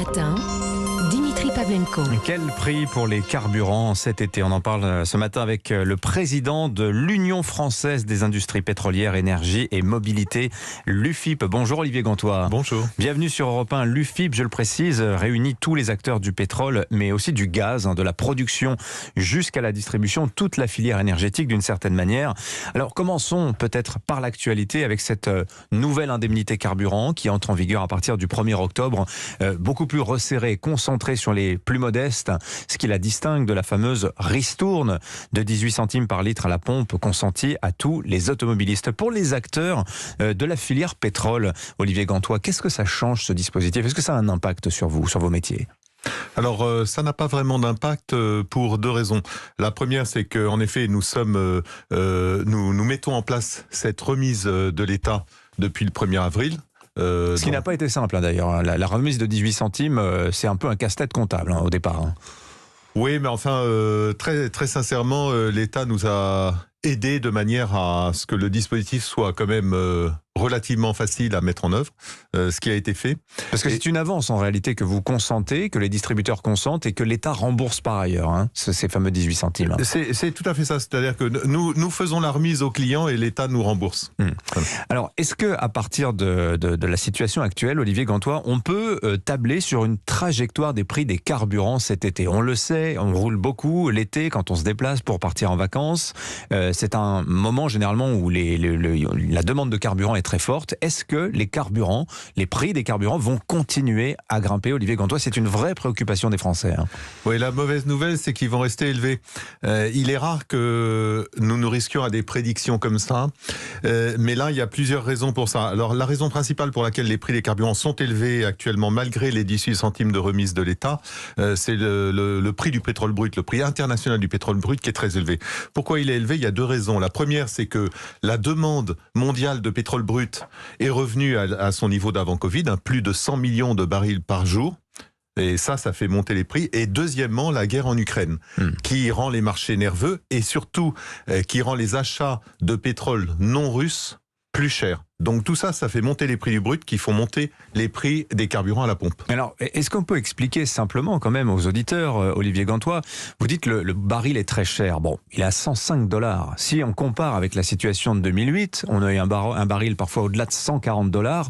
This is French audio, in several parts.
matin, Dimitri Pavlenko. Quel prix pour les carburants cet été? On en parle ce matin avec le président de l'Union française des industries pétrolières, énergie et mobilité, l'UFIP. Bonjour Olivier Gantois. Bonjour. Bienvenue sur Europe 1. L'UFIP, je le précise, réunit tous les acteurs du pétrole, mais aussi du gaz, de la production jusqu'à la distribution, toute la filière énergétique d'une certaine manière. Alors commençons peut-être par l'actualité avec cette nouvelle indemnité carburant qui entre en vigueur à partir du 1er octobre, beaucoup plus resserrée, concentrée sur les plus modestes, ce qui la distingue de la fameuse ristourne de 18 centimes par litre à la pompe consentie à tous les automobilistes. Pour les acteurs de la filière pétrole, Olivier Gantois, qu'est-ce que ça change ce dispositif? Est-ce que ça a un impact sur vous, sur vos métiers? Alors, ça n'a pas vraiment d'impact pour deux raisons. La première, c'est qu'en effet, nous mettons en place cette remise de l'État depuis le 1er avril. Ce qui n'a pas été simple d'ailleurs. La remise de 18 centimes, c'est un peu un casse-tête comptable au départ. Oui, mais enfin, très, très sincèrement, l'État nous a aidés de manière à ce que le dispositif soit quand même relativement facile à mettre en œuvre, ce qui a été fait. Parce que c'est une avance en réalité que vous consentez, que les distributeurs consentent et que l'État rembourse par ailleurs, ces fameux 18 centimes. C'est tout à fait ça, c'est-à-dire que nous faisons la remise aux clients et l'État nous rembourse. Alors, est-ce que à partir de la situation actuelle, Olivier Gantois, on peut tabler sur une trajectoire des prix des carburants cet été? On le sait, on roule beaucoup l'été quand on se déplace pour partir en vacances. C'est un moment généralement où la demande de carburant est très forte. Est-ce que les prix des carburants vont continuer à grimper, Olivier Gantois? C'est une vraie préoccupation des Français. Oui, la mauvaise nouvelle, c'est qu'ils vont rester élevés. Il est rare que nous nous risquions à des prédictions comme ça, mais là, il y a plusieurs raisons pour ça. Alors, la raison principale pour laquelle les prix des carburants sont élevés actuellement, malgré les 18 centimes de remise de l'État, c'est le prix du pétrole brut, le prix international du pétrole brut qui est très élevé. Pourquoi il est élevé? Il y a deux raisons. La première, c'est que la demande mondiale de pétrole brut est revenue à son niveau d'avant Covid, plus de 100 millions de barils par jour. Et ça fait monter les prix. Et deuxièmement, la guerre en Ukraine, qui rend les marchés nerveux et surtout qui rend les achats de pétrole non russe plus chers. Donc tout ça, ça fait monter les prix du brut qui font monter les prix des carburants à la pompe. Alors, est-ce qu'on peut expliquer simplement quand même aux auditeurs, Olivier Gantois, vous dites le baril est très cher. Bon, il est à 105 $. Si on compare avec la situation de 2008, on a eu un baril parfois au-delà de 140 $.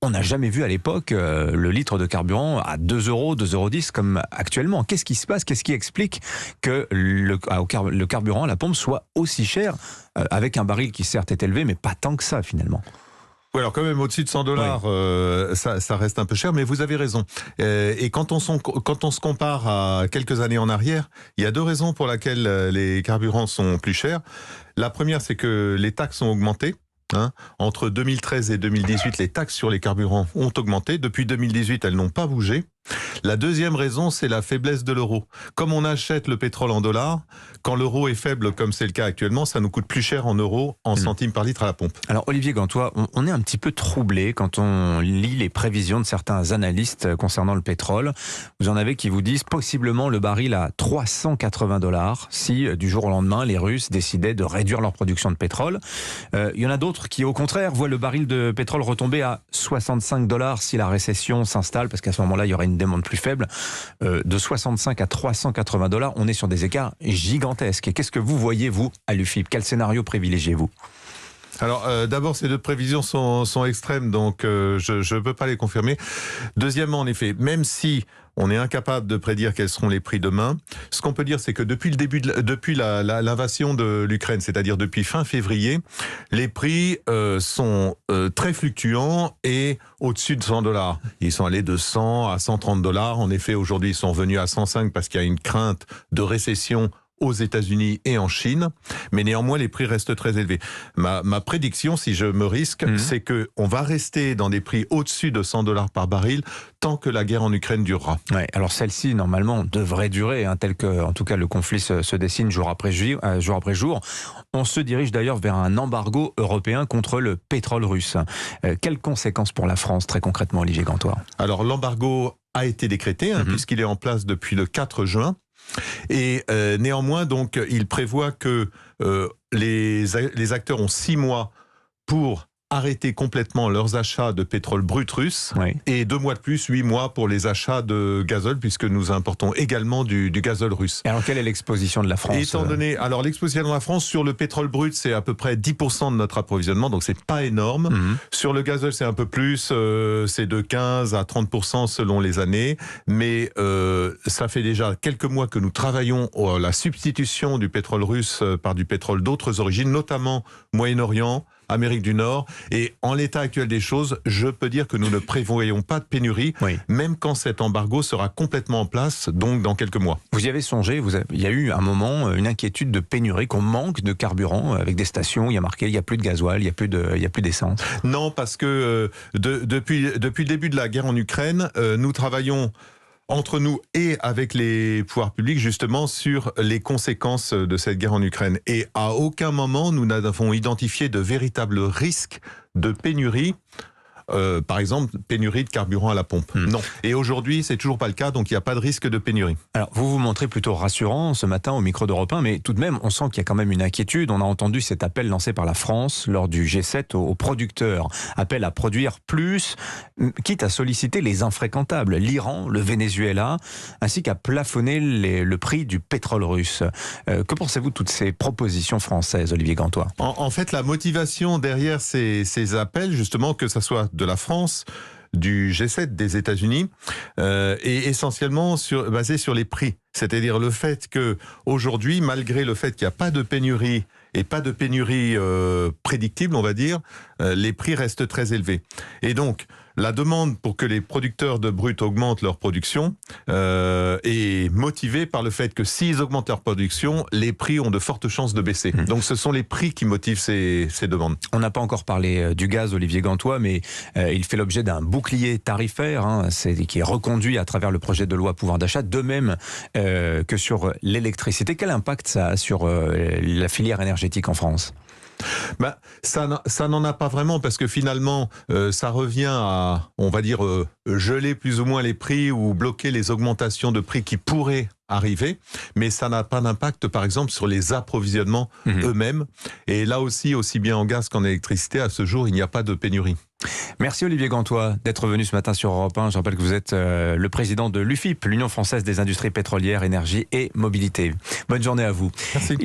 On n'a jamais vu à l'époque le litre de carburant à 2 €, 2,10 € comme actuellement. Qu'est-ce qui se passe? Qu'est-ce qui explique que le carburant à la pompe soit aussi cher avec un baril qui certes est élevé, mais pas tant que ça finalement? Oui, alors quand même au-dessus de 100 $, ça reste un peu cher, mais vous avez raison. Et quand on se compare à quelques années en arrière, il y a deux raisons pour lesquelles les carburants sont plus chers. La première, c'est que les taxes ont augmenté. Entre 2013 et 2018, les taxes sur les carburants ont augmenté. Depuis 2018, elles n'ont pas bougé. La deuxième raison, c'est la faiblesse de l'euro. Comme on achète le pétrole en dollars, quand l'euro est faible, comme c'est le cas actuellement, ça nous coûte plus cher en euros, en centimes par litre à la pompe. Alors Olivier Gantois, on est un petit peu troublé quand on lit les prévisions de certains analystes concernant le pétrole. Vous en avez qui vous disent possiblement le baril à 380 $ si du jour au lendemain les Russes décidaient de réduire leur production de pétrole. Il y en a d'autres qui au contraire voient le baril de pétrole retomber à 65 $ si la récession s'installe, parce qu'à ce moment-là il y aurait une demande plus faible. De 65 à 380 $, on est sur des écarts gigantesques. Et qu'est-ce que vous voyez, vous, à l'UFIP? Quel scénario privilégiez-vous? Alors d'abord, ces deux prévisions sont extrêmes, donc je ne peux pas les confirmer. Deuxièmement, en effet, même si on est incapable de prédire quels seront les prix demain, ce qu'on peut dire, c'est que depuis l'invasion de l'Ukraine, c'est-à-dire depuis fin février, les prix sont très fluctuants et au-dessus de 100 $. Ils sont allés de 100 à 130 $. En effet, aujourd'hui, ils sont revenus à 105 parce qu'il y a une crainte de récession aux États-Unis et en Chine, mais néanmoins les prix restent très élevés. Ma prédiction, si je me risque, c'est que on va rester dans des prix au-dessus de 100 $ par baril tant que la guerre en Ukraine durera. Ouais, alors celle-ci normalement devrait durer, tel que en tout cas le conflit se dessine jour après jour. On se dirige d'ailleurs vers un embargo européen contre le pétrole russe. Quelles conséquences pour la France très concrètement, Olivier Gantois? Alors l'embargo a été décrété puisqu'il est en place depuis le 4 juin. Et néanmoins, donc, il prévoit que les acteurs ont 6 mois pour arrêté complètement leurs achats de pétrole brut russe et 2 mois de plus, 8 mois pour les achats de gazole, puisque nous importons également du gazole russe. Et alors, quelle est l'exposition de la France? Étant donné, alors l'exposition de la France sur le pétrole brut, c'est à peu près 10% de notre approvisionnement, donc c'est pas énorme. Sur le gazole, c'est un peu plus, c'est de 15 à 30% selon les années, mais ça fait déjà quelques mois que nous travaillons à la substitution du pétrole russe par du pétrole d'autres origines, notamment Moyen-Orient, Amérique du Nord, et en l'état actuel des choses, je peux dire que nous ne prévoyons pas de pénurie, même quand cet embargo sera complètement en place, donc dans quelques mois. Vous y avez songé, il y a eu un moment une inquiétude de pénurie, qu'on manque de carburant, avec des stations, il y a marqué il n'y a plus de gasoil, il n'y a plus d'essence. Non, parce que depuis le début de la guerre en Ukraine, nous travaillons entre nous et avec les pouvoirs publics, justement, sur les conséquences de cette guerre en Ukraine. Et à aucun moment, nous n'avons identifié de véritables risques de pénurie. Par exemple, pénurie de carburant à la pompe. Non. Et aujourd'hui, c'est toujours pas le cas, donc il n'y a pas de risque de pénurie. Alors, vous vous montrez plutôt rassurant ce matin au micro d'Europe 1, mais tout de même, on sent qu'il y a quand même une inquiétude. On a entendu cet appel lancé par la France lors du G7 aux producteurs. Appel à produire plus, quitte à solliciter les infréquentables, l'Iran, le Venezuela, ainsi qu'à plafonner le prix du pétrole russe. Que pensez-vous de toutes ces propositions françaises, Olivier Gantois? En fait, la motivation derrière ces appels, justement, que ça soit de la France, du G7, des États-Unis, est essentiellement basé sur les prix. C'est-à-dire le fait que aujourd'hui, malgré le fait qu'il n'y a pas de pénurie et pas de pénurie prédictible, on va dire, les prix restent très élevés. Et donc, la demande pour que les producteurs de brut augmentent leur production est motivée par le fait que s'ils augmentent leur production, les prix ont de fortes chances de baisser. Donc ce sont les prix qui motivent ces demandes. On n'a pas encore parlé du gaz, Olivier Gantois, mais il fait l'objet d'un bouclier tarifaire qui est reconduit à travers le projet de loi pouvoir d'achat, de même que sur l'électricité. Quel impact ça a sur la filière énergétique en France ? Ça n'en a pas vraiment, parce que finalement, ça revient à, on va dire, geler plus ou moins les prix ou bloquer les augmentations de prix qui pourraient arriver, mais ça n'a pas d'impact, par exemple, sur les approvisionnements eux-mêmes. Et là aussi bien en gaz qu'en électricité, à ce jour, il n'y a pas de pénurie. Merci Olivier Gantois d'être venu ce matin sur Europe 1. Je rappelle que vous êtes le président de l'UFIP, l'Union française des industries pétrolières, énergie et mobilité. Bonne journée à vous. Merci.